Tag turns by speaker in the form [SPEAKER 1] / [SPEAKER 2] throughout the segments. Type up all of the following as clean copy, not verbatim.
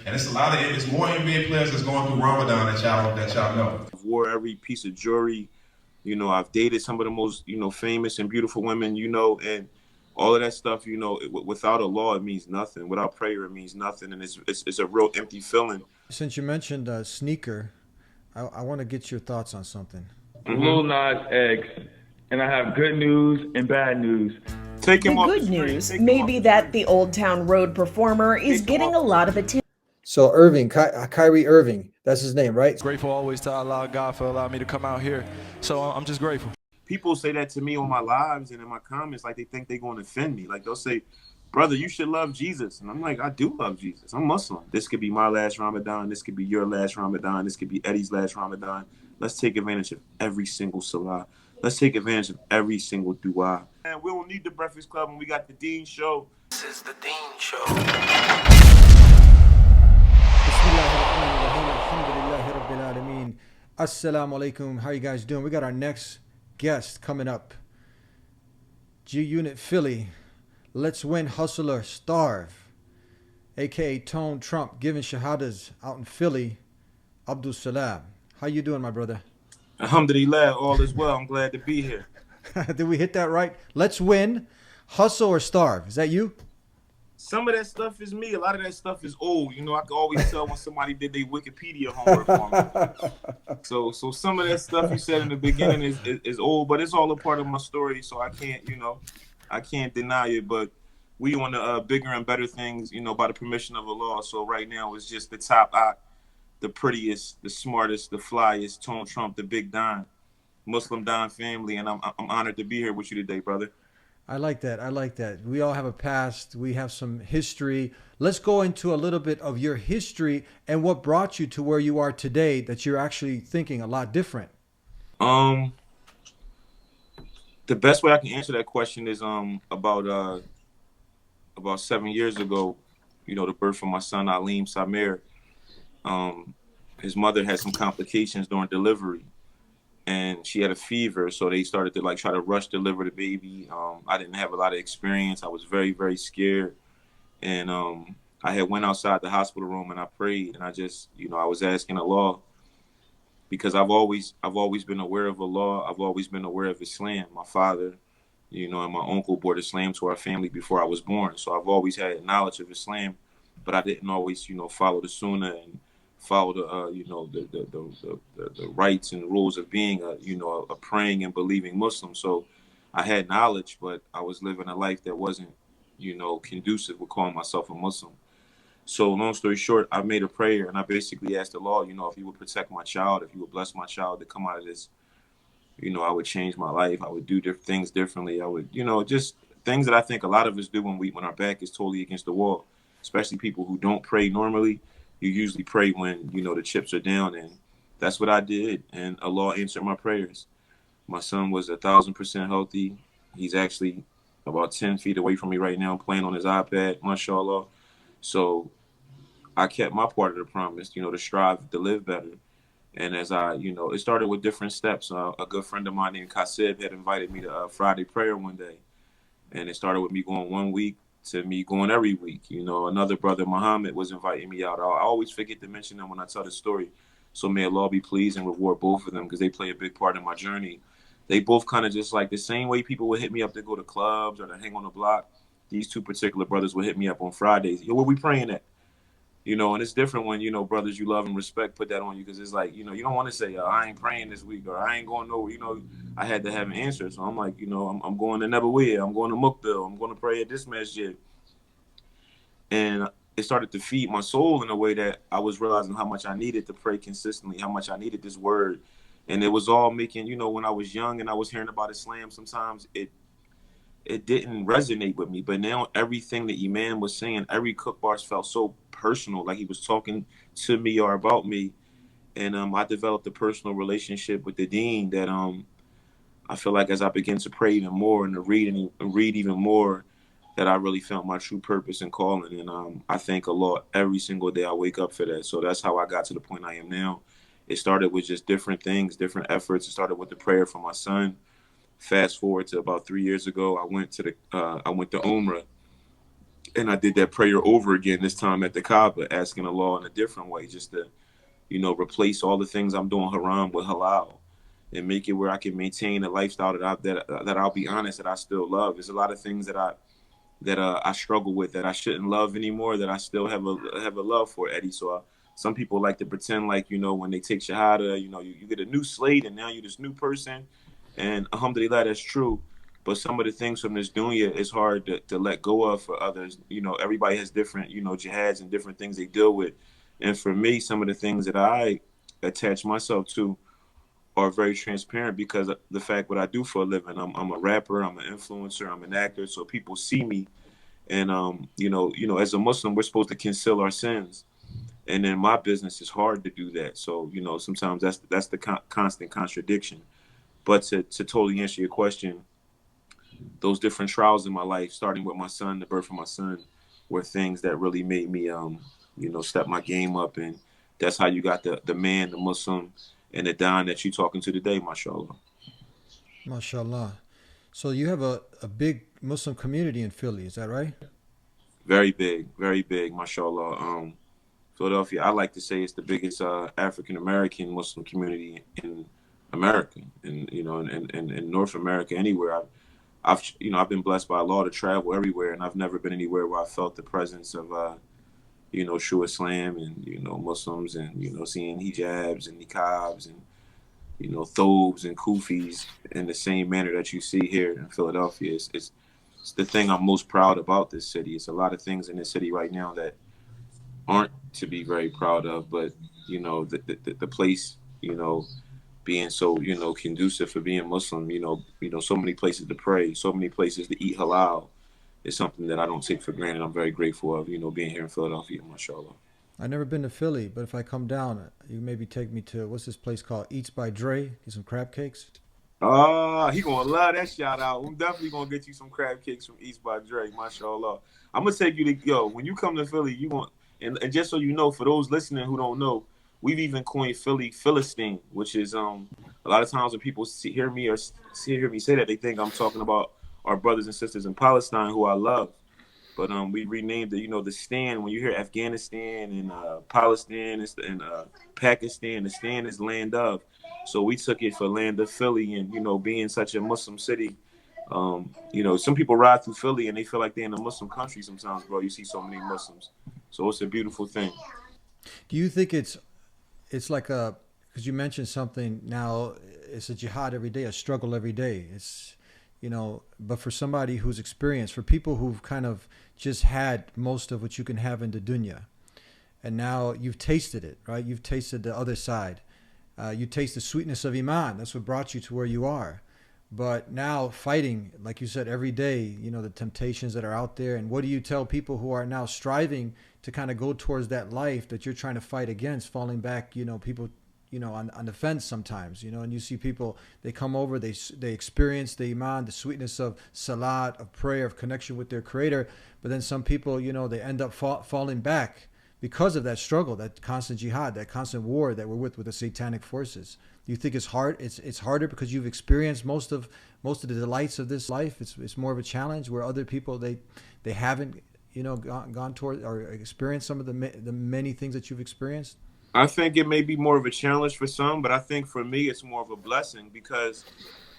[SPEAKER 1] And it's more NBA players that's going through Ramadan that y'all know.
[SPEAKER 2] I've wore every piece of jewelry. I've dated some of the most, famous and beautiful women, and all of that stuff, without a law, it means nothing. Without prayer, it means nothing. And it's a real empty feeling.
[SPEAKER 3] Since you mentioned sneaker, I want to get your thoughts on something.
[SPEAKER 4] Lil Nas X, and I have good news and bad news.
[SPEAKER 2] Take
[SPEAKER 5] The
[SPEAKER 2] him off the
[SPEAKER 5] good
[SPEAKER 2] screen.
[SPEAKER 5] news
[SPEAKER 2] Take him
[SPEAKER 5] may
[SPEAKER 2] off
[SPEAKER 5] be
[SPEAKER 2] the
[SPEAKER 5] that
[SPEAKER 2] screen.
[SPEAKER 5] the Old Town Road performer is
[SPEAKER 2] Take him
[SPEAKER 5] getting
[SPEAKER 2] off
[SPEAKER 5] a
[SPEAKER 2] the
[SPEAKER 5] lot of
[SPEAKER 2] screen.
[SPEAKER 5] attention.
[SPEAKER 3] So Irving, Kyrie Irving, that's his name, right?
[SPEAKER 6] Grateful always to Allah God for allowing me to come out here. So I'm just grateful.
[SPEAKER 2] People say that to me on my lives and in my comments, like they think they're going to offend me. Like they'll say, brother, you should love Jesus. And I'm like, I do love Jesus. I'm Muslim. This could be my last Ramadan. This could be your last Ramadan. This could be Eddie's last Ramadan. Let's take advantage of every single salah. Let's take advantage of every single dua. And we don't need the Breakfast Club when we got the Dean Show.
[SPEAKER 7] This is the Dean Show.
[SPEAKER 3] Assalamu alaikum. How you guys doing? We got our next guest coming up. G Unit Philly. Let's Win, Hustle or Starve. AKA Tone Trump giving shahadas out in Philly. Abdul Salam. How you doing, my brother?
[SPEAKER 2] Alhamdulillah, all is well. I'm glad to be here.
[SPEAKER 3] Did we hit that right? Let's Win, Hustle or Starve. Is that you?
[SPEAKER 2] Some of that stuff is me. A lot of that stuff is old. I can always tell when somebody did their Wikipedia homework for me. So some of that stuff you said in the beginning is old, but it's all a part of my story. So I can't deny it. But we on the bigger and better things, by the permission of Allah. So right now it's just the top eye, the prettiest, the smartest, the flyest, Tone Trump, the big Don, Muslim Don family, and I'm honored to be here with you today, brother.
[SPEAKER 3] I like that. We all have a past. We have some history. Let's go into a little bit of your history and what brought you to where you are today, that you're actually thinking a lot different.
[SPEAKER 2] The best way I can answer that question is about 7 years ago, the birth of my son Aleem Samir. His mother had some complications during delivery. And she had a fever, so they started to try to rush deliver the baby. I didn't have a lot of experience. I was very, very scared, and I had went outside the hospital room and I prayed, and I just, I was asking Allah, because I've always been aware of Allah. I've always been aware of Islam. My father, and my uncle brought Islam to our family before I was born, so I've always had knowledge of Islam, but I didn't always, follow the Sunnah and follow the rights and rules of being a praying and believing Muslim. So I had knowledge, but I was living a life that wasn't, conducive with calling myself a Muslim. So long story short, I made a prayer and I basically asked the Lord, if you would protect my child, if you would bless my child to come out of this, I would change my life. I would do things differently. I would, just things that I think a lot of us do when our back is totally against the wall, especially people who don't pray normally. You usually pray when, the chips are down, and that's what I did. And Allah answered my prayers. My son was 1,000% healthy. He's actually about 10 feet away from me right now, playing on his iPad, mashallah. So I kept my part of the promise, to strive to live better. And as it started with different steps. A good friend of mine named Kasib had invited me to Friday prayer one day. And it started with me going 1 week to me going every week. Another brother, Muhammad, was inviting me out. I always forget to mention them when I tell the story. So may Allah be pleased and reward both of them, because they play a big part in my journey. They both kind of just like the same way people would hit me up to go to clubs or to hang on the block. These two particular brothers would hit me up on Fridays. Yo, what we praying at? And it's different when, brothers you love and respect put that on you, because it's like, you don't want to say, I ain't praying this week, or I ain't going nowhere. I had to have an answer. So I'm like, I'm going to Nebawiya, I'm going to Mukbil, I'm going to pray at this Masjid. And it started to feed my soul in a way that I was realizing how much I needed to pray consistently, how much I needed this word. And it was all making, when I was young and I was hearing about Islam, sometimes it didn't resonate with me. But now everything that Imam was saying, every cook bars felt so personal, like he was talking to me or about me. And I developed a personal relationship with the Deen that I feel like as I began to pray even more and to read even more, that I really found my true purpose and calling. And I thank Allah every single day I wake up for that. So that's how I got to the point I am now. It started with just different things, different efforts. It started with the prayer for my son. Fast forward to about 3 years ago, I went to Umrah, And I did that prayer over again, this time at the Kaaba, asking Allah in a different way, just to, replace all the things I'm doing haram with halal, and make it where I can maintain a lifestyle that I'll be honest, that I still love. There's a lot of things that I struggle with, that I shouldn't love anymore, that I still have a love for, Eddie. So some people like to pretend like, when they take shahada, you get a new slate and now you're this new person, and alhamdulillah, that's true. But some of the things from this dunya is hard to let go of for others. Everybody has different, jihads and different things they deal with. And for me, some of the things that I attach myself to are very transparent, because of the fact what I do for a living. I'm a rapper, I'm an influencer, I'm an actor, so people see me. And as a Muslim, we're supposed to conceal our sins. And in my business, it's hard to do that. So sometimes that's the constant contradiction. But to totally answer your question, those different trials in my life, starting with my son, the birth of my son, were things that really made me step my game up. And that's how you got the man, the Muslim, and the Don that you're talking to today, mashallah.
[SPEAKER 3] MashaAllah. So you have a big Muslim community in Philly, is that right?
[SPEAKER 2] Very big, mashallah. Philadelphia, I like to say, it's the biggest African American Muslim community in America, and in North America, anywhere. I've been blessed by Allah to travel everywhere, and I've never been anywhere where I felt the presence of true Islam, and Muslims, and seeing hijabs and niqabs and thobes and kufis in the same manner that you see here in Philadelphia. It's the thing I'm most proud about this city. It's a lot of things in this city right now that aren't to be very proud of, but the place, being so conducive for being Muslim, so many places to pray, so many places to eat halal, is something that I don't take for granted. I'm very grateful of being here in Philadelphia, mashallah.
[SPEAKER 3] I've never been to Philly, but if I come down, you maybe take me to, what's this place called? Eats by Dre, get some crab cakes.
[SPEAKER 2] He gonna love that shout out. I'm definitely gonna get you some crab cakes from East by Dre, mashallah. I'm gonna take you to, when you come to Philly, you want, and just so you know, for those listening who don't know, we've even coined Philly Philistine, which is a lot of times when people hear me say that, they think I'm talking about our brothers and sisters in Palestine who I love. But we renamed it, the Stan. When you hear Afghanistan and Palestine and Pakistan, the Stan is land of. So we took it for land of Philly, and being such a Muslim city. Some people ride through Philly and they feel like they're in a Muslim country sometimes, bro. You see so many Muslims. So it's a beautiful thing.
[SPEAKER 3] Do you think it's like because you mentioned something now, it's a jihad every day, a struggle every day. It's, but for somebody who's experienced, for people who've kind of just had most of what you can have in the dunya, and now you've tasted it, right? You've tasted the other side. You taste the sweetness of Iman. That's what brought you to where you are. But now fighting, like you said, every day, the temptations that are out there. And what do you tell people who are now striving to kind of go towards that life that you're trying to fight against, falling back, people, on the fence sometimes, and you see people, they come over, they experience the Iman, the sweetness of salat, of prayer, of connection with their creator. But then some people, they end up falling back because of that struggle, that constant jihad, that constant war that we're with the satanic forces. Do you think it's hard? It's harder because you've experienced most of the delights of this life. It's more of a challenge, where other people, they haven't gone toward or experienced some of the many things that you've experienced.
[SPEAKER 2] I think it may be more of a challenge for some, but I think for me it's more of a blessing, because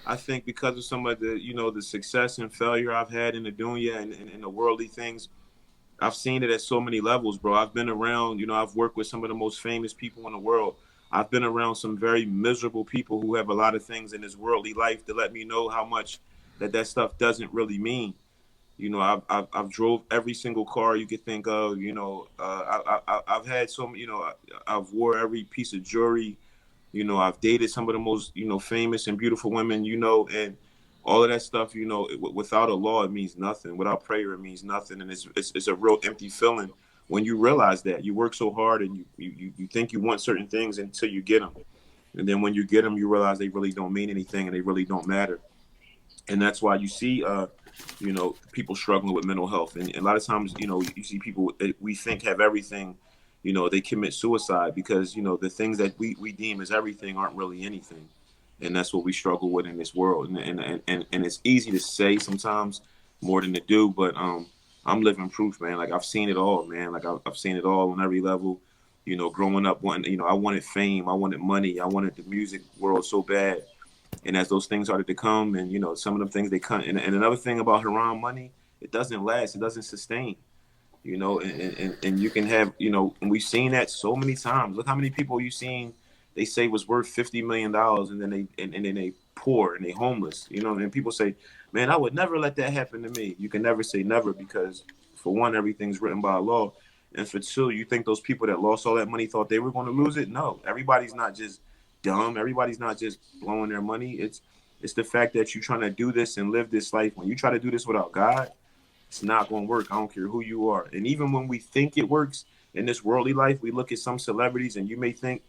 [SPEAKER 2] I think because of some of the the success and failure I've had in the dunya and the worldly things, I've seen it at so many levels, bro. I've been around, I've worked with some of the most famous people in the world. I've been around some very miserable people who have a lot of things in this worldly life to let me know how much that stuff doesn't really mean. I've drove every single car you could think of. I've had some. I've wore every piece of jewelry. I've dated some of the most famous and beautiful women. And all of that stuff. Without a law, it means nothing. Without prayer, it means nothing. And it's a real empty feeling when you realize that you work so hard and you think you want certain things until you get them, and then when you get them, you realize they really don't mean anything and they really don't matter. And that's why you see people struggling with mental health. And a lot of times, you see people that we think have everything, they commit suicide because, the things that we deem as everything aren't really anything. And that's what we struggle with in this world. And it's easy to say sometimes more than to do. But I'm living proof, man. Like I've seen it all, man. Like I've seen it all on every level. You know, growing up, I wanted fame, I wanted money, I wanted the music world so bad. And as those things started to come, and some of them things they come. And another thing about haram money, it doesn't last, it doesn't sustain. And you can have, and we've seen that so many times. Look how many people you've seen they say was worth $50 million, and then they poor and they homeless. And people say, man, I would never let that happen to me. You can never say never, because for one, everything's written by law, and for two, you think those people that lost all that money thought they were going to lose it? No, everybody's not just dumb. Everybody's not just blowing their money. It's the fact that you're trying to do this and live this life. When you try to do this without God, it's not going to work. I don't care who you are. And even when we think it works in this worldly life, we look at some celebrities and you may think,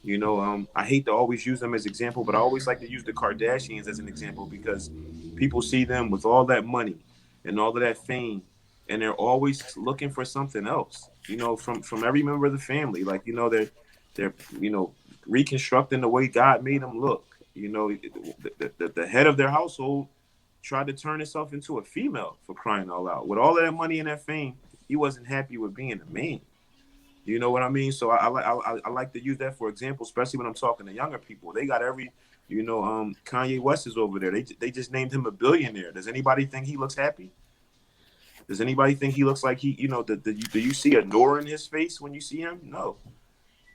[SPEAKER 2] I hate to always use them as example, but I always like to use the Kardashians as an example, because people see them with all that money and all of that fame, and they're always looking for something else, from every member of the family. Like, they're reconstructing the way God made them look. The head of their household tried to turn himself into a female, for crying out loud. With all of that money and that fame, he wasn't happy with being a man. You know what I mean? So I like to use that for example, especially when I'm talking to younger people. They got Kanye West is over there. They just named him a billionaire. Does anybody think he looks happy? Does anybody think he looks like do you see a door in his face when you see him? No.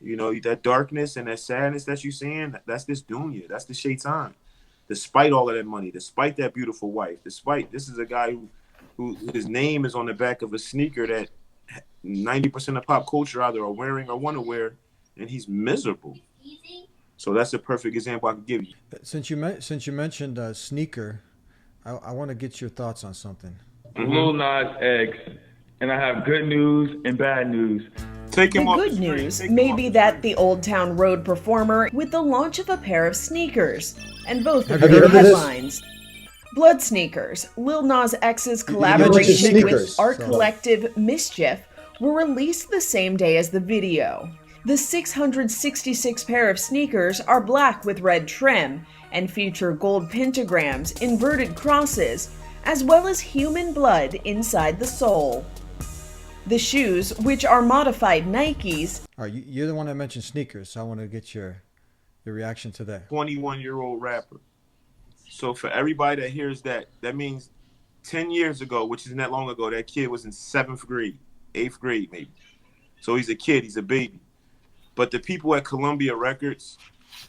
[SPEAKER 2] That darkness and that sadness that you're seeing, that's this dunya. That's the shaitan. Despite all of that money, despite that beautiful wife, this is a guy who his name is on the back of a sneaker that 90% of pop culture either are wearing or want to wear, and he's miserable. So that's a perfect example I could give you.
[SPEAKER 3] Since you mentioned sneaker, I want to get your thoughts on something.
[SPEAKER 4] Lil Nas X, and I have good news and bad news.
[SPEAKER 2] Take him
[SPEAKER 5] The
[SPEAKER 2] off
[SPEAKER 5] good
[SPEAKER 2] the screen.
[SPEAKER 5] news
[SPEAKER 2] Take him
[SPEAKER 5] may
[SPEAKER 2] off
[SPEAKER 5] be
[SPEAKER 2] the
[SPEAKER 5] that
[SPEAKER 2] screen.
[SPEAKER 5] the Old Town Road performer with the launch of a pair of sneakers, and both of
[SPEAKER 3] Have you
[SPEAKER 5] their
[SPEAKER 3] heard of this?
[SPEAKER 5] headlines. Blood Sneakers, Lil Nas X's
[SPEAKER 3] mentioned
[SPEAKER 5] collaboration with
[SPEAKER 3] sneakers,
[SPEAKER 5] art
[SPEAKER 3] so-
[SPEAKER 5] collective Mischief, were released the same day as the video. The 666 pair of sneakers are black with red trim and feature gold pentagrams, inverted crosses, as well as human blood inside the sole. The shoes, which are modified Nikes,
[SPEAKER 3] All right, you're the one that mentioned sneakers, so I want to get your reaction to that.
[SPEAKER 2] 21-year-old rapper. So for everybody that hears that means 10 years ago, which isn't that long ago, that kid was in 7th grade, 8th grade maybe. So he's a kid, he's a baby. But the people at Columbia Records,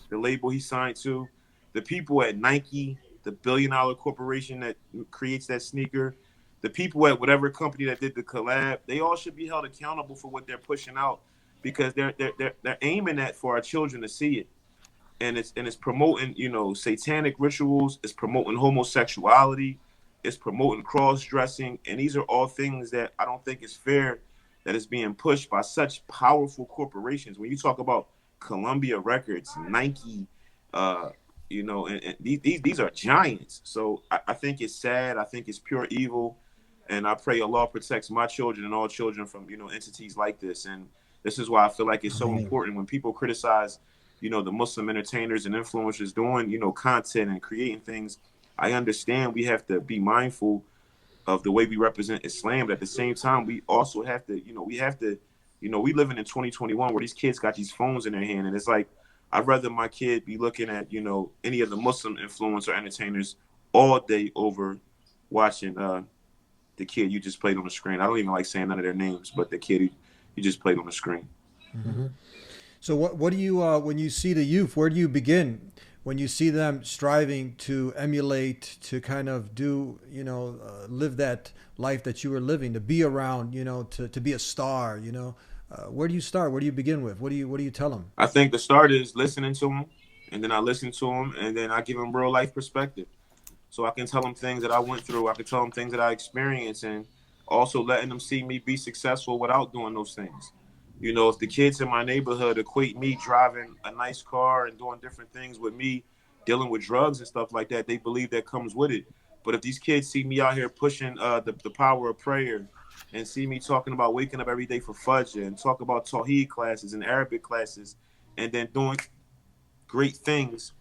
[SPEAKER 2] the label he signed to, the people at Nike, the billion-dollar corporation that creates that sneaker, the people at whatever company that did the collab, they all should be held accountable for what they're pushing out, because they're aiming at for our children to see it. And it's promoting, satanic rituals, it's promoting homosexuality, it's promoting cross-dressing, and these are all things that I don't think is fair that is being pushed by such powerful corporations. When you talk about Columbia Records, Nike, and these are giants. So I think it's sad. I think it's pure evil, and I pray Allah protects my children and all children from entities like this. And this is why I feel like it's so important when people criticize the Muslim entertainers and influencers doing content and creating things. I understand we have to be mindful of the way we represent Islam, but at the same time, we also have to, we living in 2021 where these kids got these phones in their hand, and it's like, I'd rather my kid be looking at, any of the Muslim influencer entertainers all day over watching the kid you just played on the screen. I don't even like saying none of their names, but the kid you just played on the screen.
[SPEAKER 3] Mm-hmm. So what do you, when you see the youth, where do you begin? When you see them striving to emulate, to kind of do, live that life that you were living, to be around, to be a star, where do you start? Where do you begin with? What do you tell them?
[SPEAKER 2] I think the start is listening to them, and then I listen to them, and then I give them real life perspective. So I can tell them things that I went through. I can tell them things that I experienced, and also letting them see me be successful without doing those things. If the kids in my neighborhood equate me driving a nice car and doing different things with me, dealing with drugs and stuff like that, they believe that comes with it. But if these kids see me out here pushing the power of prayer, and see me talking about waking up every day for Fajr, and talk about Tawheed classes and Arabic classes, and then doing great things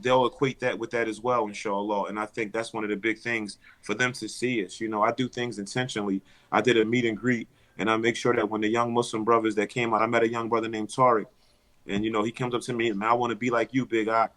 [SPEAKER 2] they'll equate that with that as well, inshallah. And I think that's one of the big things for them to see us. You know, I do things intentionally. I did a meet and greet, and I make sure that when the young Muslim brothers that came out, I met a young brother named Tariq, and you know, he comes up to me and, man, I want to be like you, big eye.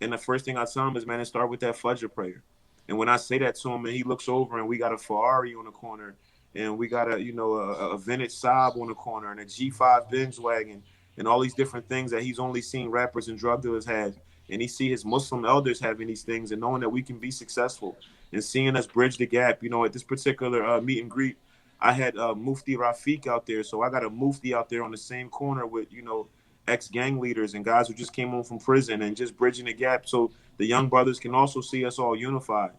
[SPEAKER 2] And the first thing I tell him is, man, start with that Fajr prayer. And when I say that to him, and he looks over, and we got a Ferrari on the corner, and we got a vintage Saab on the corner, and a G5 Benz wagon, and all these different things that he's only seen rappers and drug dealers have. And he see his Muslim elders having these things, and knowing that we can be successful, and seeing us bridge the gap. You know, at this particular meet and greet, I had Mufti Rafiq out there, so I got a Mufti out there on the same corner with, you know, ex-gang leaders and guys who just came home from prison, and just bridging the gap so the young brothers can also see us all unified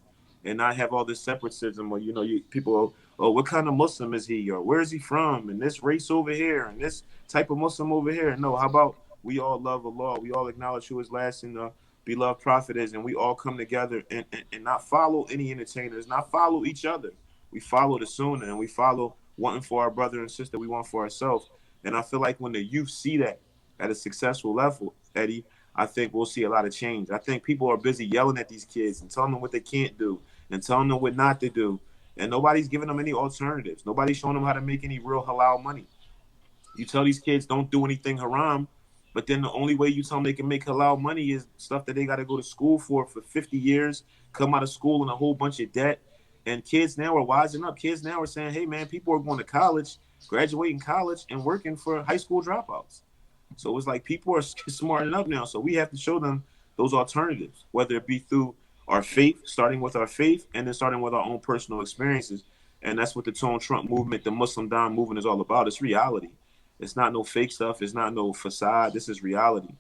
[SPEAKER 2] and not have all this separatism or, you know, people, oh, what kind of Muslim is he, or where is he from, and this race over here and this type of Muslim over here. No, how about we all love Allah, we all acknowledge who his last and beloved prophet is, and we all come together and not follow any entertainers, not follow each other. We follow the Sunnah, and we follow wanting for our brother and sister we want for ourselves. And I feel like when the youth see that at a successful level, Eddie, I think we'll see a lot of change. I think people are busy yelling at these kids and telling them what they can't do and telling them what not to do. And nobody's giving them any alternatives. Nobody's showing them how to make any real halal money. You tell these kids don't do anything haram, but then the only way you tell them they can make halal money is stuff that they got to go to school for 50 years, come out of school in a whole bunch of debt. And kids now are wising up. Kids now are saying, hey, man, people are going to college, graduating college, and working for high school dropouts. So it's like people are smarting up now. So we have to show them those alternatives, whether it be through our faith, starting with our faith, and then starting with our own personal experiences. And that's what the Tone Trump movement, the Muslim Dom movement, is all about. It's reality. It's not no fake stuff. It's not no facade. This is reality.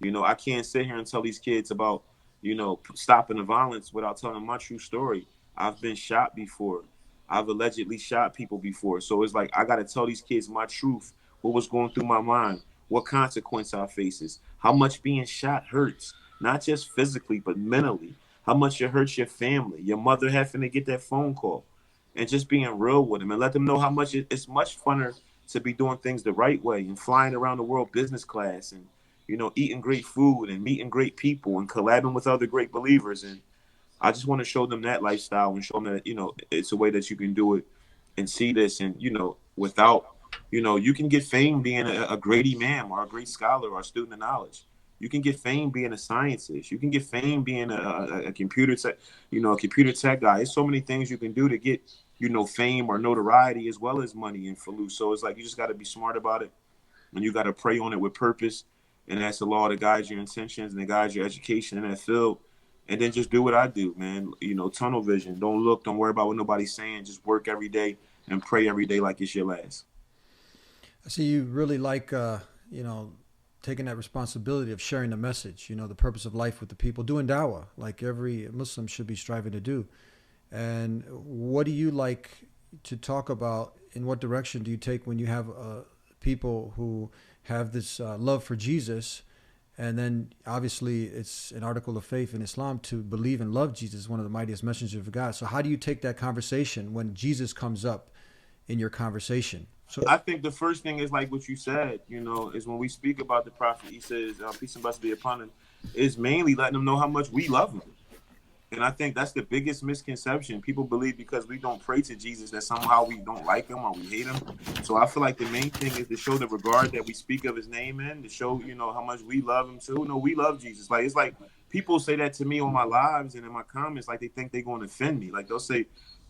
[SPEAKER 2] You know, I can't sit here and tell these kids about, you know, stopping the violence without telling them my true story. I've been shot before. I've allegedly shot people before. So it's like I got to tell these kids my truth, what was going through my mind, what consequence I faces, how much being shot hurts, not just physically, but mentally, how much it hurts your family, your mother having to get that phone call, and just being real with them and let them know how much it's much funner to be doing things the right way and flying around the world business class and, you know, eating great food and meeting great people and collabing with other great believers. And I just want to show them that lifestyle and show them that, you know, it's a way that you can do it and see this. And, you know, without, you know, you can get fame being a great imam or a great scholar or a student of knowledge. You can get fame being a scientist. You can get fame being a computer tech, you know, a computer tech guy. There's so many things you can do to get, you know, fame or notoriety as well as money and flus. So it's like you just got to be smart about it, and you got to pray on it with purpose, and ask the law to guide your intentions and to guide your education in that field. And then just do what I do, man. You know, tunnel vision. Don't look. Don't worry about what nobody's saying. Just work every day and pray every day like it's your last.
[SPEAKER 3] I see you really like, you know, taking that responsibility of sharing the message, you know, the purpose of life with the people, doing dawah like every Muslim should be striving to do. And what do you like to talk about? In what direction do you take when you have people who have this love for Jesus? And then obviously it's an article of faith in Islam to believe and love Jesus, one of the mightiest messengers of God. So how do you take that conversation when Jesus comes up in your conversation? So
[SPEAKER 2] I think the first thing is like what you said, you know, is when we speak about the prophet, he says, peace and blessings be upon him, is mainly letting them know how much we love him. And I think that's the biggest misconception. People believe because we don't pray to Jesus that somehow we don't like him or we hate him. So I feel like the main thing is to show the regard that we speak of his name in, to show, you know, how much we love him too. No, we love Jesus. Like, it's like people say that to me on my lives and in my comments, like they think they're going to offend me. Like they'll say,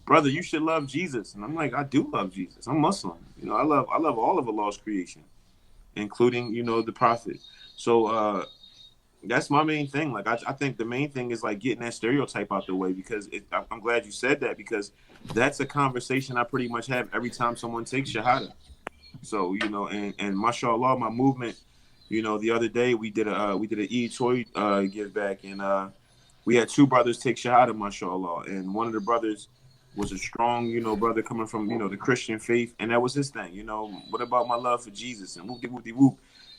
[SPEAKER 2] brother, you should love Jesus. And I'm like, I do love Jesus. I'm Muslim. You know, I love all of Allah's creation, including, you know, the prophet. So that's my main thing. Like, I think the main thing is like getting that stereotype out the way, because I'm glad you said that, because that's a conversation I pretty much have every time someone takes Shahada. So, you know, and mashallah, my movement, you know, the other day we did an Eid toy give back, and we had two brothers take Shahada, mashallah. And one of the brothers was a strong, you know, brother coming from, you know, the Christian faith. And that was his thing, you know, what about my love for Jesus and whoop-de-whoop-de-whoop.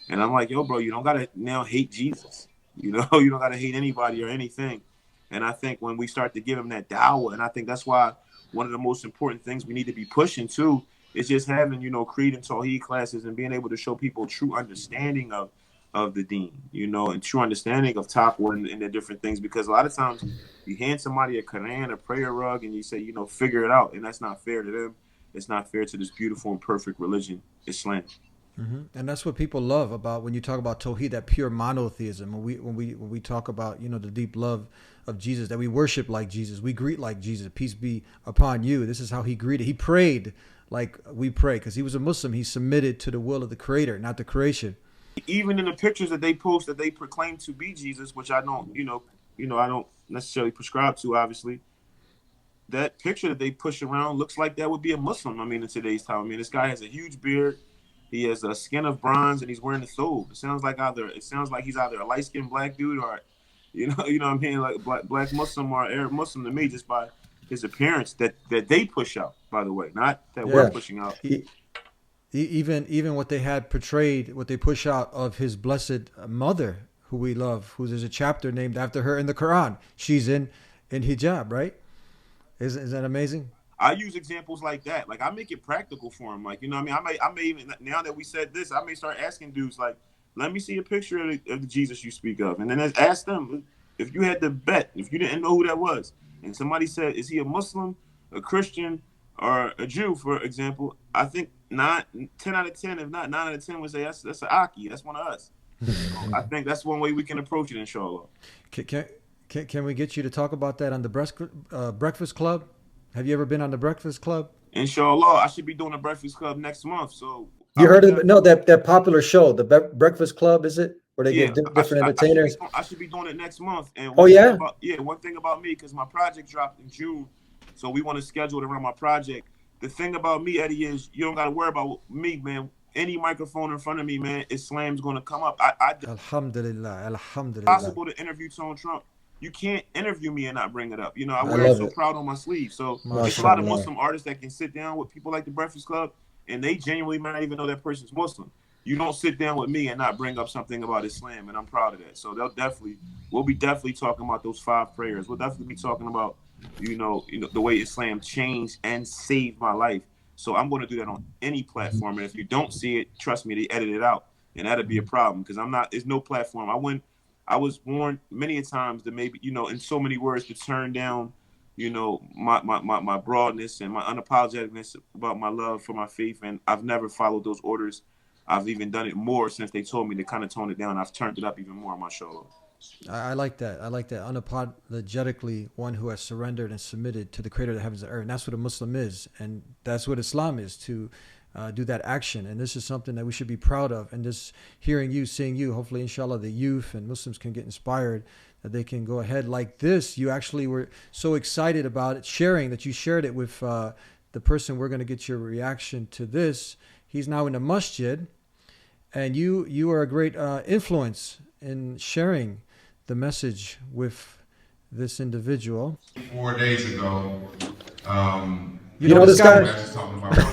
[SPEAKER 2] And I'm like, yo, bro, you don't got to now hate Jesus. You know, you don't got to hate anybody or anything. And I think when we start to give him that dawah, and I think that's why one of the most important things we need to be pushing to is just having, you know, Creed and Tawheed classes and being able to show people true understanding of of the deen, you know, and true understanding of taqwa and the different things. Because a lot of times you hand somebody a Quran, a prayer rug, and you say, you know, figure it out, and that's not fair to them. It's not fair to this beautiful and perfect religion, Islam.
[SPEAKER 3] And that's what people love about when you talk about Tawheed, that pure monotheism. When we talk about, you know, the deep love of Jesus, that we worship like Jesus, we greet like Jesus. Peace be upon you. This is how he greeted. He prayed like we pray because he was a Muslim. He submitted to the will of the Creator, not the creation.
[SPEAKER 2] Even in the pictures that they post that they proclaim to be Jesus, which I don't, I don't necessarily prescribe to, obviously. That picture that they push around looks like that would be a Muslim. I mean, in today's time, I mean, this guy has a huge beard. He has a skin of bronze, and he's wearing a thobe. It sounds like he's either a light skinned black dude or, what I mean, like black Muslim or Arab Muslim to me, just by his appearance that they push out. By the way, not that we're pushing out.
[SPEAKER 3] Even what they had portrayed, what they push out of his blessed mother, who we love, who there's a chapter named after her in the Quran. She's in hijab, right? Is that amazing?
[SPEAKER 2] I use examples like that. Like I make it practical for him. Like, you know what I mean? I may even, now that we said this, I may start asking dudes like, let me see a picture of the Jesus you speak of. And then ask them, if you had to bet, if you didn't know who that was, and somebody said, is he a Muslim, a Christian, or a Jew, for example, I think 10 out of 10, if not 9 out of 10 would say that's an Aki. That's one of us. So I think that's one way we can approach it, inshallah.
[SPEAKER 3] Can we get you to talk about that on the Breakfast Club? Have you ever been on the Breakfast Club?
[SPEAKER 2] Inshallah, I should be doing a Breakfast Club next month. So
[SPEAKER 3] you heard of that popular show, the Breakfast Club, is it? Where they get different entertainers?
[SPEAKER 2] I should be doing it next month. And
[SPEAKER 3] one
[SPEAKER 2] thing about me, because my project dropped in June, so we want to schedule it around my project. The thing about me, Eddie, is you don't got to worry about me, man. Any microphone in front of me, man, Islam's going to come up.
[SPEAKER 3] Alhamdulillah.
[SPEAKER 2] It's possible to interview Donald Trump. You can't interview me and not bring it up. You know, I wear it so proud on my sleeve. So there's a lot of Muslim artists that can sit down with people like the Breakfast Club, and they genuinely might not even know that person's Muslim. You don't sit down with me and not bring up something about Islam, and I'm proud of that. So we'll be definitely talking about those 5 prayers. We'll definitely be talking about, you know, the way Islam changed and saved my life. So I'm going to do that on any platform. And if you don't see it, trust me, they edit it out, and that'll be a problem because there's no platform. I was warned many a times that maybe, you know, in so many words to turn down, you know, my broadness and my unapologeticness about my love for my faith. And I've never followed those orders. I've even done it more since they told me to kind of tone it down. I've turned it up even more on my show.
[SPEAKER 3] I like that. I like that. Unapologetically, one who has surrendered and submitted to the Creator of the heavens and earth. And that's what a Muslim is. And that's what Islam is, to do that action. And this is something that we should be proud of. And just hearing you, seeing you, hopefully, inshallah, the youth and Muslims can get inspired, that they can go ahead like this. You actually were so excited about it, that you shared it with the person. We're going to get your reaction to this. He's now in the Masjid. And you are a great influence in sharing the message with this individual.
[SPEAKER 1] 4 days ago,
[SPEAKER 3] you know this guy?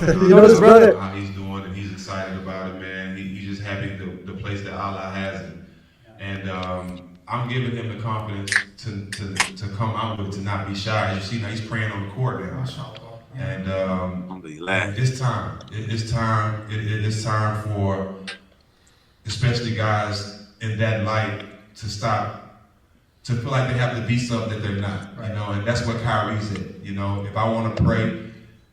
[SPEAKER 1] You know this brother? How he's doing, and he's excited about it, man. He's just happy the place that Allah has him. And I'm giving him the confidence to come out with it, to not be shy. As you see now, he's praying on the court now. And it's time. It's time for especially guys in that light to stop, to feel like they have to be something that they're not, you know, and that's what Kyrie's at. You know, if I want to pray,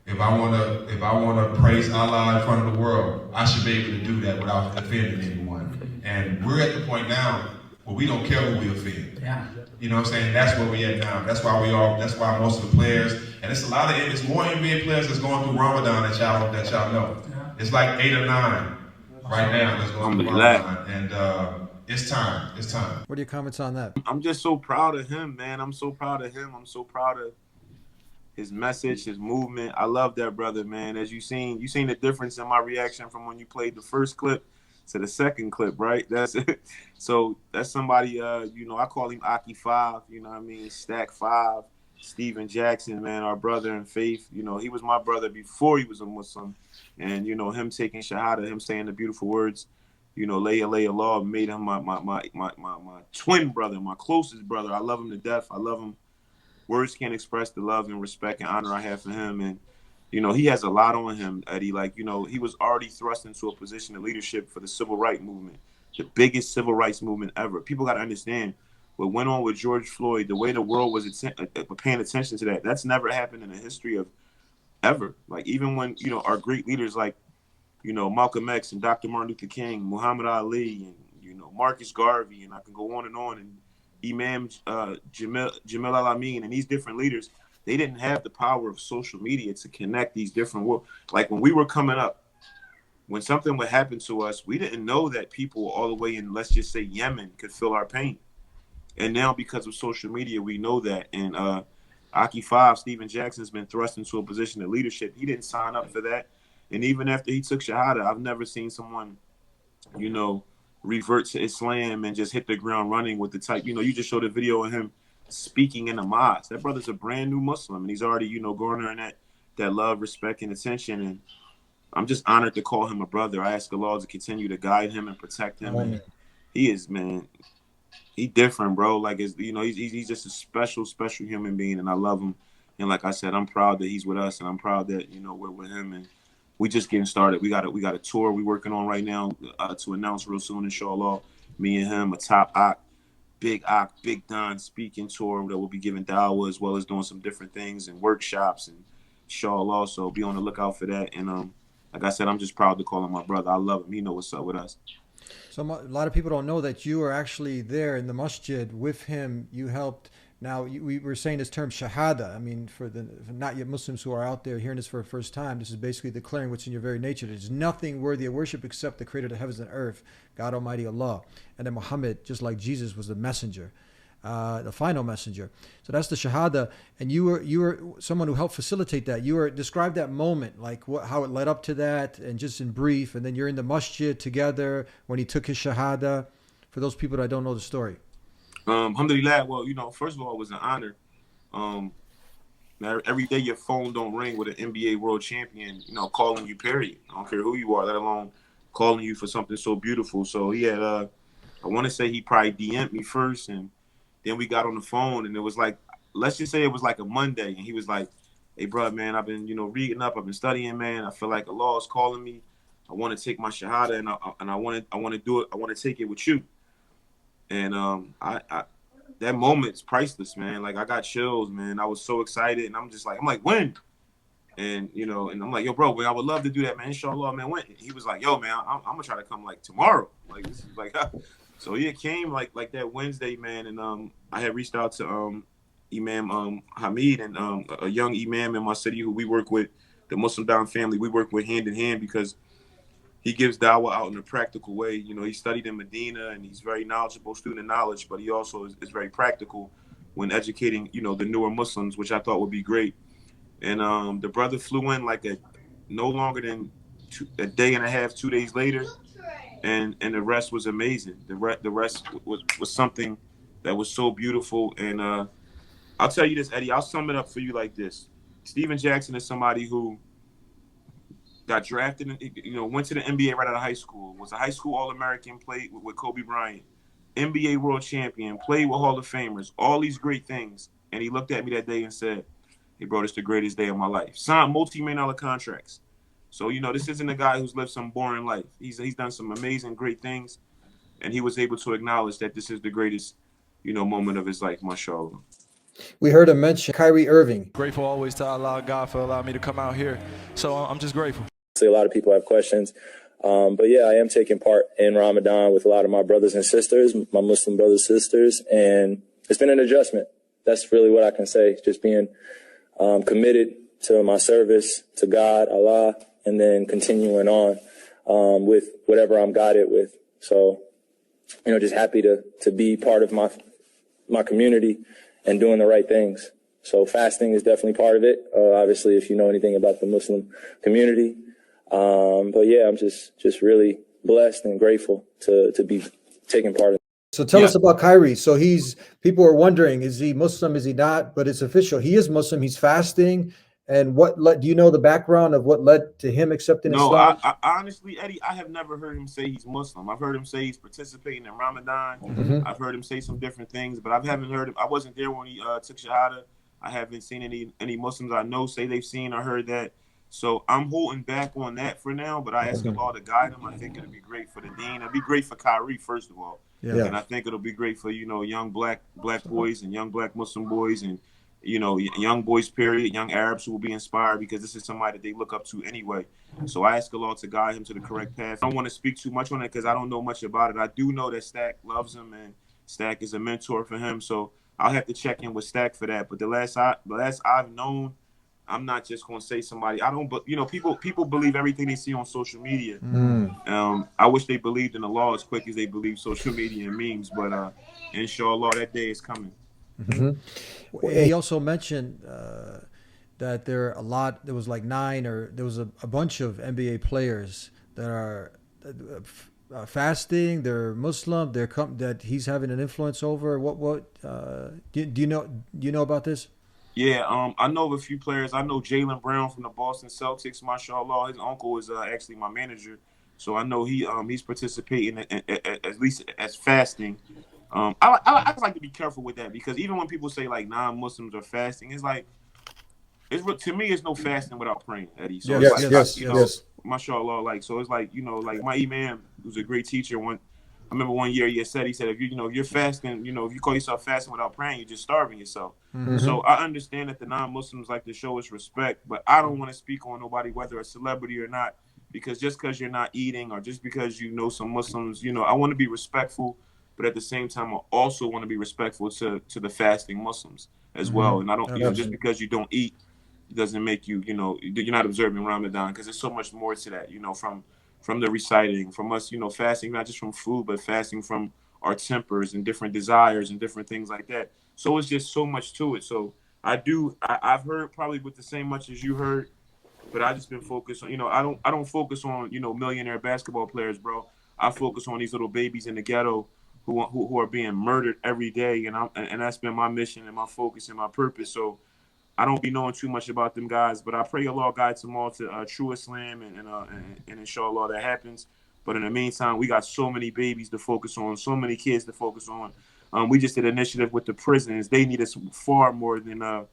[SPEAKER 1] if I want to praise Allah in front of the world, I should be able to do that without offending anyone. And we're at the point now where we don't care who we offend. Yeah. You know what I'm saying? That's where we at now. That's why most of the players, and it's more NBA players that's going through Ramadan that y'all know. Yeah. It's like 8 or 9 right now that's going through Ramadan. And it's time.
[SPEAKER 3] What are your comments on that?
[SPEAKER 2] I'm just so proud of him, man. I'm so proud of him. I'm so proud of his message, his movement. I love that brother, man. As you seen the difference in my reaction from when you played the first clip to the second clip, right? That's it. So that's somebody, you know, I call him Aki 5, you know what I mean? Stack 5, Steven Jackson, man, our brother in faith. You know, he was my brother before he was a Muslim. And, you know, him taking Shahada, him saying the beautiful words, you know, lay Allah, made him my twin brother, my closest brother. I love him to death. I love him. Words can't express the love and respect and honor I have for him. And, you know, he has a lot on him, Eddie. Like, you know, he was already thrust into a position of leadership for the civil rights movement. the biggest civil rights movement ever. People got to understand what went on with George Floyd, the way the world was paying attention to that. That's never happened in the history of ever. Like, even when, you know, our great leaders like, you know, Malcolm X and Dr. Martin Luther King, Muhammad Ali, and, you know, Marcus Garvey, and I can go on, and Imam Jamil Al-Amin, and these different leaders, they didn't have the power of social media to connect these different worlds. Like, when we were coming up, when something would happen to us, we didn't know that people all the way in, let's just say, Yemen could feel our pain. And now, because of social media, we know that. And Aki 5, Stephen Jackson's been thrust into a position of leadership. He didn't sign up for that. And even after he took Shahada, I've never seen someone, you know, revert to Islam and just hit the ground running with the type. You know, you just showed a video of him speaking in the mosque. That brother's a brand new Muslim, and he's already, you know, garnering that love, respect, and attention. And I'm just honored to call him a brother. I ask Allah to continue to guide him and protect him. And he is, man, he different, bro. Like, it's, you know, he's just a special human being, and I love him. And like I said, I'm proud that he's with us, and I'm proud that, you know, we're with him. And we just getting started. We got a tour we're working on right now to announce real soon, inshallah. Me and him, a top Big Don speaking tour that will be giving dawah, as well as doing some different things and workshops, and inshallah. So be on the lookout for that. And like I said, I'm just proud to call him my brother. I love him. He know what's up with us.
[SPEAKER 3] So a lot of people don't know that you were actually there in the masjid with him. You helped. Now, we were saying this term shahada. I mean, for not yet Muslims who are out there hearing this for the first time, this is basically declaring what's in your very nature. There's nothing worthy of worship except the creator of the heavens and earth, God Almighty Allah. And then Muhammad, just like Jesus, was the messenger, the final messenger. So that's the shahada. And you were someone who helped facilitate that. Describe that moment, like how it led up to that, and just in brief. And then you're in the masjid together when he took his shahada. For those people that don't know the story.
[SPEAKER 2] Alhamdulillah. Well, you know, first of all, it was an honor. Every day your phone don't ring with an NBA world champion, you know, calling you, period. I don't care who you are, let alone calling you for something so beautiful. So he had, I want to say he probably DM'd me first, and then we got on the phone, and it was like, let's just say it was like a Monday, and he was like, hey, bro, man, I've been, you know, reading up, I've been studying, man. I feel like Allah is calling me. I want to take my shahada, and I want to do it. I want to take it with you. And I that moment's priceless, man. Like, I got chills, man. I was so excited, and I'm like, when? And, you know, and I'm like, yo, bro, I would love to do that, man. Inshallah, man, when? He was like, yo, man, I'm gonna try to come like tomorrow. Like, this is like, so he came like that Wednesday, man. And I had reached out to Imam Hamid, and a young imam in my city who we work with, the Muslim Down family. We work with hand in hand because he gives dawah out in a practical way. You know, he studied in Medina, and he's very knowledgeable, student of knowledge, but he also is very practical when educating, you know, the newer Muslims, which I thought would be great. And the brother flew in like no longer than a day and a half, 2 days later, and the rest was amazing. The rest was something that was so beautiful. And I'll tell you this, Eddie, I'll sum it up for you like this. Stephen Jackson is somebody who got drafted, you know, went to the NBA right out of high school, was a high school All-American, played with Kobe Bryant, NBA world champion, played with Hall of Famers, all these great things. And he looked at me that day and said, hey, bro, this is the greatest day of my life. Signed multi-million-dollar contracts. So, you know, this isn't a guy who's lived some boring life. He's done some amazing, great things. And he was able to acknowledge that this is the greatest, you know, moment of his life, mashallah.
[SPEAKER 3] We heard him mention Kyrie Irving.
[SPEAKER 6] Grateful always to Allah, God, for allowing me to come out here. So I'm just grateful.
[SPEAKER 8] A lot of people have questions. But yeah, I am taking part in Ramadan with a lot of my brothers and sisters, my Muslim brothers and sisters, and it's been an adjustment. That's really what I can say. Just being committed to my service to God, Allah, and then continuing on with whatever I'm guided with. So, you know, just happy to be part of my community and doing the right things. So fasting is definitely part of it. Obviously, if you know anything about the Muslim community. But yeah, I'm just really blessed and grateful to be taking part in it.
[SPEAKER 3] So tell us about Kyrie. So people are wondering, is he Muslim? Is he not? But it's official. He is Muslim. He's fasting. And do you know the background of what led to him accepting Islam?
[SPEAKER 2] I honestly, Eddie, I have never heard him say he's Muslim. I've heard him say he's participating in Ramadan. Mm-hmm. I've heard him say some different things, but I haven't heard him. I wasn't there when he took Shahada. I haven't seen any Muslims I know say they've seen or heard that. So I'm holding back on that for now, but I ask Allah to guide him. I think it'll be great for the Dean. It'll be great for Kyrie, first of all.
[SPEAKER 3] Yeah.
[SPEAKER 2] And I think it'll be great for, young black boys and young black Muslim boys and, young boys, period, young Arabs who will be inspired because this is somebody that they look up to anyway. So I ask Allah to guide him to the correct path. I don't want to speak too much on it because I don't know much about it. I do know that Stack loves him and Stack is a mentor for him. So I'll have to check in with Stack for that. But the last I've known, I'm not just gonna say somebody. I don't, but people believe everything they see on social media. I wish they believed in the law as quick as they believe social media and memes. But inshallah, that day is coming.
[SPEAKER 3] He also mentioned that there was like 9 or there was a bunch of NBA players that are fasting. They're Muslim. That he's having an influence over. Do you know about this?
[SPEAKER 2] Yeah, I know of a few players. I know Jaylen Brown from the Boston Celtics. MashaAllah, his uncle is actually my manager, so I know he's participating at least as fasting. I just like to be careful with that because even when people say like non-Muslims are fasting, it's like to me it's no fasting without praying, Eddie. So
[SPEAKER 9] Yes.
[SPEAKER 2] MashaAllah, like so it's like like my imam who's a great teacher. I remember one year he said if you're fasting, if you call yourself fasting without praying, you're just starving yourself. So I understand that the non-Muslims like to show us respect, but I don't want to speak on nobody, whether a celebrity or not, because just because you're not eating or just because some Muslims, I want to be respectful, but at the same time, I also want to be respectful to the fasting Muslims as well. And I don't, just because you don't eat doesn't make you, you're not observing Ramadan, because there's so much more to that, from the reciting, from us, fasting, not just from food, but fasting from our tempers and different desires and different things like that. So it's just so much to it. So I've heard probably with the same much as you heard, but I just been focused on, I don't focus on, millionaire basketball players, bro. I focus on these little babies in the ghetto who are being murdered every day. And that's been my mission and my focus and my purpose. So I don't be knowing too much about them guys, but I pray Allah guides them all to true Islam, and inshallah that happens. But in the meantime, we got so many babies to focus on, so many kids to focus on. We just did an initiative with the prisons. They need us far more than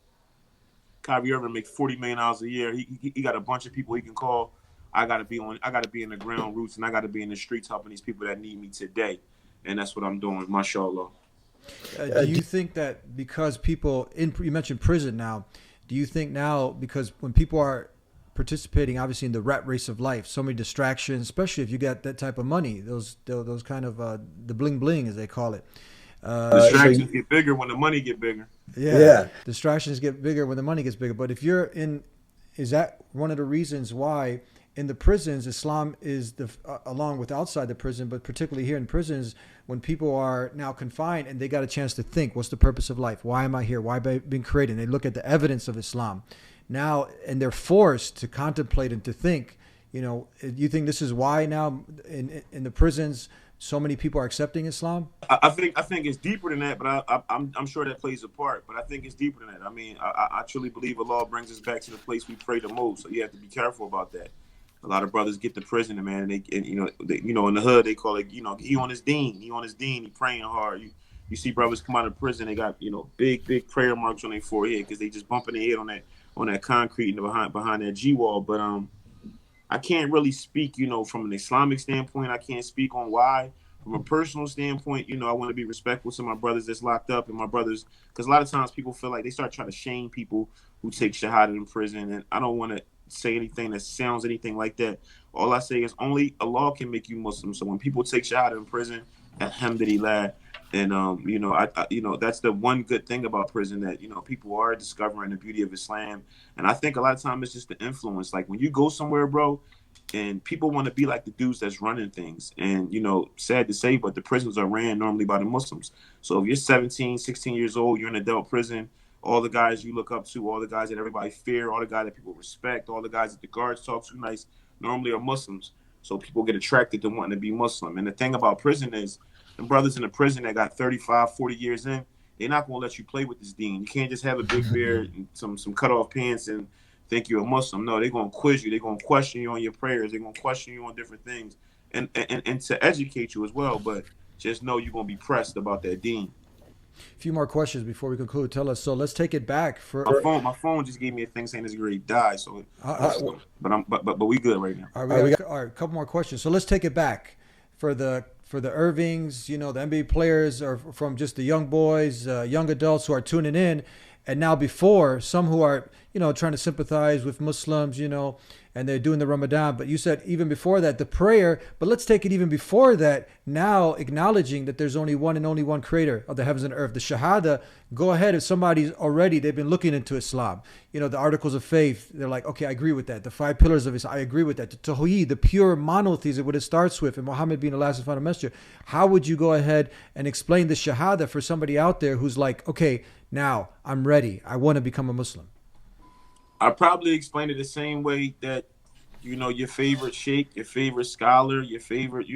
[SPEAKER 2] Kyrie Irving makes $40 million a year. He got a bunch of people he can call. I gotta be in the ground roots, and I gotta be in the streets helping these people that need me today. And that's what I'm doing, mashallah.
[SPEAKER 3] Do you think that because people you mentioned prison now, do you think now because when people are participating obviously in the rat race of life, so many distractions, especially if you got that type of money, those kind of the bling bling as they call it.
[SPEAKER 2] Distractions get bigger when the money get bigger.
[SPEAKER 3] Yeah. Distractions get bigger when the money gets bigger. But if you're is that one of the reasons why in the prisons, Islam is along with outside the prison, but particularly here in prisons, when people are now confined and they got a chance to think, what's the purpose of life? Why am I here? Why have I been created? And they look at the evidence of Islam now, and they're forced to contemplate and to think. You think this is why now in the prisons so many people are accepting Islam?
[SPEAKER 2] I think it's deeper than that, but I'm sure that plays a part. But I think it's deeper than that. I mean, I truly believe Allah brings us back to the place we pray the most. So you have to be careful about that. A lot of brothers get to prison, man, and in the hood they call it, he on his deen, he praying hard. You see brothers come out of prison, they got big prayer marks on their forehead because they just bumping their head on that concrete and behind that G wall. But I can't really speak, from an Islamic standpoint. I can't speak on why. From a personal standpoint, I want to be respectful to my brothers that's locked up and my brothers, because a lot of times people feel like they start trying to shame people who take shahada in prison, and I don't want to say anything that sounds anything like that. All I say is only Allah can make you Muslim. So when people take shahada in prison, alhamdulillah, and that's the one good thing about prison, that people are discovering the beauty of Islam. And I think a lot of times it's just the influence. Like when you go somewhere, bro, and people want to be like the dudes that's running things, and sad to say, but the prisons are ran normally by the Muslims. So if you're 17, 16 years old, you're in adult prison, all the guys you look up to, all the guys that everybody fear, all the guys that people respect, all the guys that the guards talk to nice, normally are Muslims. So people get attracted to wanting to be Muslim. And the thing about prison is, the brothers in the prison that got 35, 40 years in, they're not going to let you play with this deen. You can't just have a big beard and some cut off pants and think you're a Muslim. No, they're going to quiz you. They're going to question you on your prayers. They're going to question you on different things and to educate you as well. But just know you're going to be pressed about that deen.
[SPEAKER 3] A few more questions before we conclude. Tell us. So let's take it back for.
[SPEAKER 2] My phone just gave me a thing saying it's great die. So, but we good right now.
[SPEAKER 3] All right, we got all right, a couple more questions. So let's take it back for the Irvings, the NBA players, or from just the young boys, young adults who are tuning in, and now before some who are trying to sympathize with Muslims, and they're doing the Ramadan. But you said even before that, the prayer. But let's take it even before that. Now acknowledging that there's only one and only one creator of the heavens and earth. The Shahada. Go ahead if somebody's already, they've been looking into Islam. The articles of faith. They're like, okay, I agree with that. The 5 pillars of Islam, I agree with that. The Tawheed, the pure monotheism, what it starts with, and Muhammad being the last and final messenger. How would you go ahead and explain the Shahada for somebody out there who's like, okay, now I'm ready. I want to become a Muslim.
[SPEAKER 2] I probably explained it the same way that, your favorite sheikh, your favorite scholar, your favorite,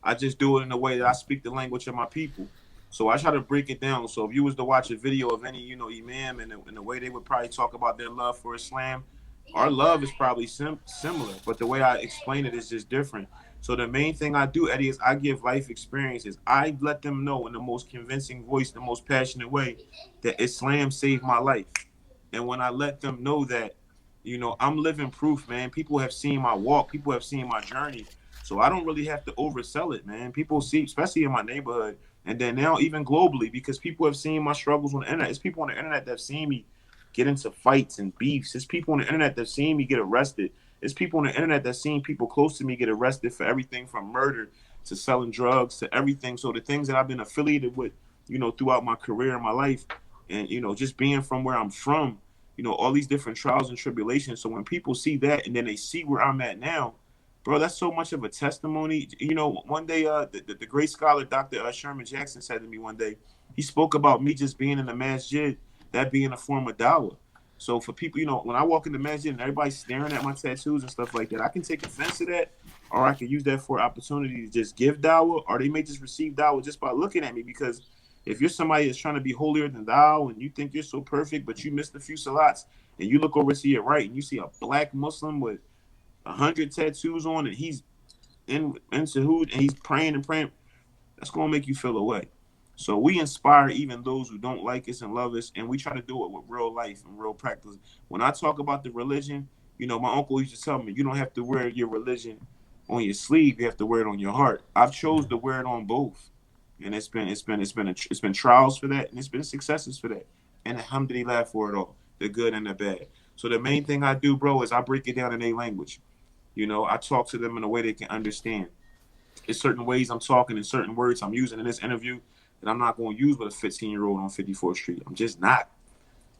[SPEAKER 2] I just do it in the way that I speak the language of my people. So I try to break it down. So if you was to watch a video of any, imam and the way they would probably talk about their love for Islam, our love is probably similar, but the way I explain it is just different. So the main thing I do, Eddie, is I give life experiences. I let them know in the most convincing voice, the most passionate way, that Islam saved my life. And when I let them know that, I'm living proof, man. People have seen my walk. People have seen my journey. So I don't really have to oversell it, man. People see, especially in my neighborhood, and then now even globally, because people have seen my struggles on the internet. It's people on the internet that have seen me get into fights and beefs. It's people on the internet that have seen me get arrested. It's people on the internet that have seen people close to me get arrested for everything from murder to selling drugs to everything. So the things that I've been affiliated with, throughout my career and my life, and, just being from where I'm from, all these different trials and tribulations. So when people see that and then they see where I'm at now, bro, that's so much of a testimony. One day, the great scholar, Dr. Sherman Jackson, said to me one day, he spoke about me just being in the Masjid, that being a form of dawah. So for people, when I walk in the Masjid and everybody's staring at my tattoos and stuff like that, I can take offense to that, or I can use that for opportunity to just give dawah, or they may just receive dawah just by looking at me. Because if you're somebody that's trying to be holier than thou and you think you're so perfect, but you missed a few salats, and you look over to your right and you see a black Muslim with 100 tattoos on, and he's in Suhood and he's praying and praying, that's going to make you feel away. So we inspire even those who don't like us and love us, and we try to do it with real life and real practice. When I talk about the religion, my uncle used to tell me, you don't have to wear your religion on your sleeve, you have to wear it on your heart. I've chose to wear it on both. And it's been trials for that, and it's been successes for that, and alhamdulillah for it all, the good and the bad. So the main thing I do, bro, is I break it down in their language. I talk to them in a way they can understand. There's certain ways I'm talking and certain words I'm using in this interview that I'm not going to use with a 15-year-old on 54th Street. I'm just not.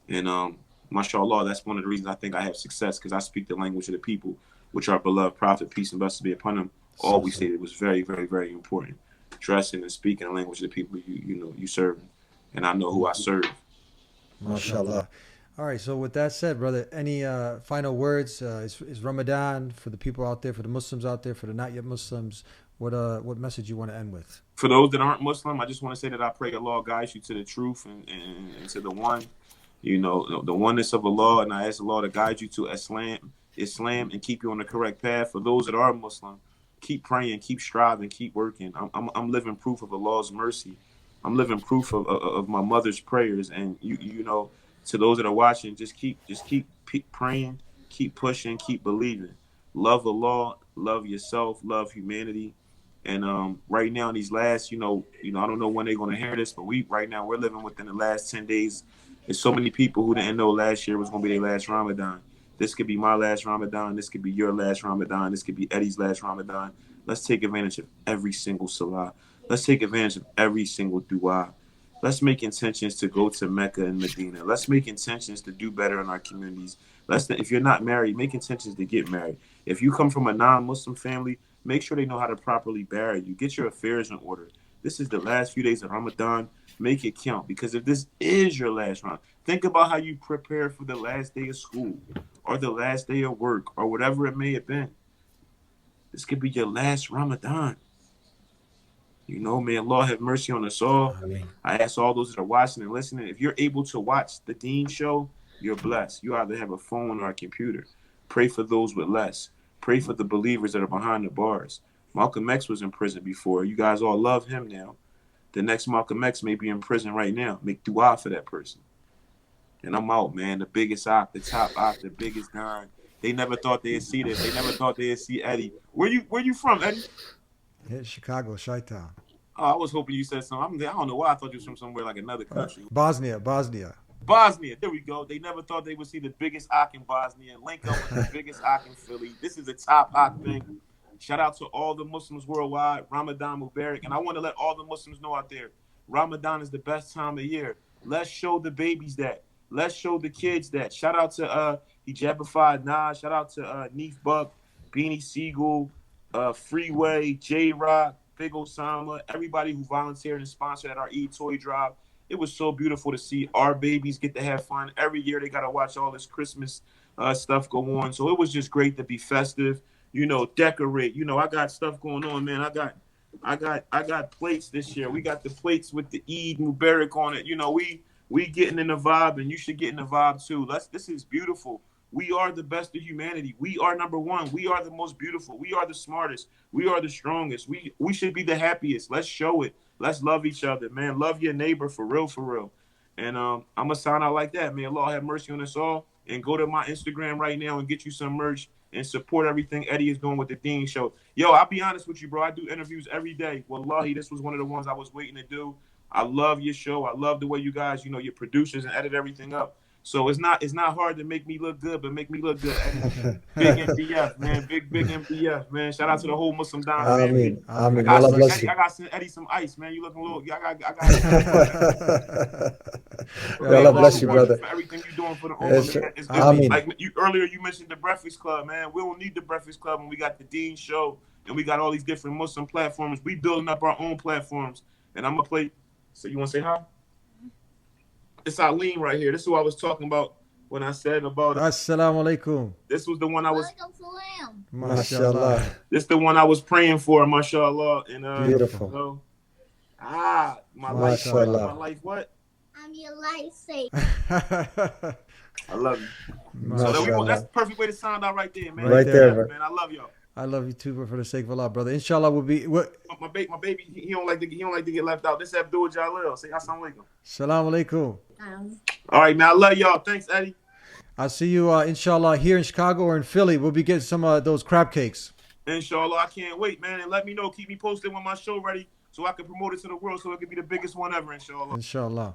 [SPEAKER 2] And mashallah, that's one of the reasons I think I have success, because I speak the language of the people, which our beloved prophet, peace and blessings be upon him, always stated was very, very, very important. Dressing and speaking the language of the people you serve, and I know who I serve.
[SPEAKER 3] Mashallah. All right. So with that said, brother, any final words? Is Ramadan for the people out there, for the Muslims out there, for the not yet Muslims? What message you want to end with?
[SPEAKER 2] For those that aren't Muslim, I just want to say that I pray Allah guides you to the truth and to the one, the oneness of Allah, and I ask Allah to guide you to Islam, and keep you on the correct path. For those that are Muslim, keep praying, keep striving, keep working. I'm living proof of Allah's mercy. I'm living proof of my mother's prayers. And to those that are watching, just keep praying, keep pushing, keep believing. Love Allah, love yourself, love humanity. And right now in these last, I don't know when they're gonna hear this, but we're living within the last 10 days. There's so many people who didn't know last year was gonna be their last Ramadan. This could be my last Ramadan. This could be your last Ramadan. This could be Eddie's last Ramadan. Let's take advantage of every single salah. Let's take advantage of every single dua. Let's make intentions to go to Mecca and Medina. Let's make intentions to do better in our communities. If you're not married, make intentions to get married. If you come from a non-Muslim family, make sure they know how to properly bury you. Get your affairs in order. This is the last few days of Ramadan. Make it count, because if this is your last Ramadan, think about how you prepare for the last day of school or the last day of work or whatever it may have been. This could be your last Ramadan. May Allah have mercy on us all. Ameen. I ask all those that are watching and listening, if you're able to watch the Deen Show, you're blessed. You either have a phone or a computer. Pray for those with less. Pray for the believers that are behind the bars. Malcolm X was in prison before. You guys all love him now. The next Malcolm X may be in prison right now. Make dua for that person. And I'm out, man. The biggest op, the top op, the biggest Don. They never thought they'd see this. They never thought they'd see Eddie. Where you from, Eddie?
[SPEAKER 3] Yeah, Chicago, Chi-Town.
[SPEAKER 2] Oh, I was hoping you said something. I don't know why I thought you was from somewhere like another country.
[SPEAKER 3] Bosnia.
[SPEAKER 2] Bosnia, there we go. They never thought they would see the biggest Ak in Bosnia. Link up with the biggest Ak in Philly. This is a top Ak thing. Shout out to all the Muslims worldwide. Ramadan Mubarak. And I want to let all the Muslims know out there, Ramadan is the best time of year. Let's show the babies that. Let's show the kids that. Shout out to Hijabified Nas. Shout out to Neef Buck, Beanie Siegel, Freeway, J-Rock, Big Osama, everybody who volunteered and sponsored at our E-Toy Drive. It was so beautiful to see our babies get to have fun. Every year they got to watch all this Christmas stuff go on. So it was just great to be festive, you know, decorate. You know, I got stuff going on, man. I got plates this year. We got the plates with the Eid Mubarak on it. You know, we getting in the vibe, and you should get in the vibe too. This is beautiful. We are the best of humanity. We are number one. We are the most beautiful. We are the smartest. We are the strongest. We should be the happiest. Let's show it. Let's love each other, man. Love your neighbor for real, for real. And I'm going to sound out like that. May Allah have mercy on us all. And go to my Instagram right now and get you some merch and support everything Eddie is doing with the Dean Show. Yo, I'll be honest with you, bro. I do interviews every day. Wallahi, this was one of the ones I was waiting to do. I love your show. I love the way you guys, you know, your producers and edit everything up. So it's not hard to make me look good, but make me look good. Big MPF, man. Big MPF, man. Shout out to the whole Muslim Don family.
[SPEAKER 9] I mean, Allah bless you.
[SPEAKER 2] I got send Eddie some ice, man. You looking a little. I got.
[SPEAKER 9] Allah bless you, brother.
[SPEAKER 2] For everything you're doing for the Ummah, man. Like earlier, you mentioned the Breakfast Club, man. We don't need the Breakfast Club when we got the Dean Show and we got all these different Muslim platforms. We building up our own platforms, and I'm gonna play. So you want to say hi? It's Aline right here. This is who I was talking about when I said about.
[SPEAKER 3] Assalamu alaikum.
[SPEAKER 2] This was the one I was.
[SPEAKER 3] MashaAllah.
[SPEAKER 2] This is the one I was praying for, mashallah. And
[SPEAKER 9] beautiful.
[SPEAKER 2] So, my life.
[SPEAKER 9] Mashallah.
[SPEAKER 2] My life. What?
[SPEAKER 10] I'm your lifesaver.
[SPEAKER 2] I love you. So that's the perfect way to sound out right there, man.
[SPEAKER 9] Right there, bro.
[SPEAKER 2] Man. I love y'all.
[SPEAKER 3] I love you too, but for the sake of Allah, brother. Inshallah, will be what?
[SPEAKER 2] My baby, he don't like to get left out. This is Abdul Jalil. Say assalamu alaikum.
[SPEAKER 3] Assalamu alaikum.
[SPEAKER 2] All right, man. I love y'all. Thanks, Eddie.
[SPEAKER 3] I'll see you, inshallah, here in Chicago or in Philly. We'll be getting some of those crab cakes.
[SPEAKER 2] Inshallah, I can't wait, man. And let me know. Keep me posted when my show ready so I can promote it to the world so it can be the biggest one ever, inshallah.
[SPEAKER 3] Inshallah.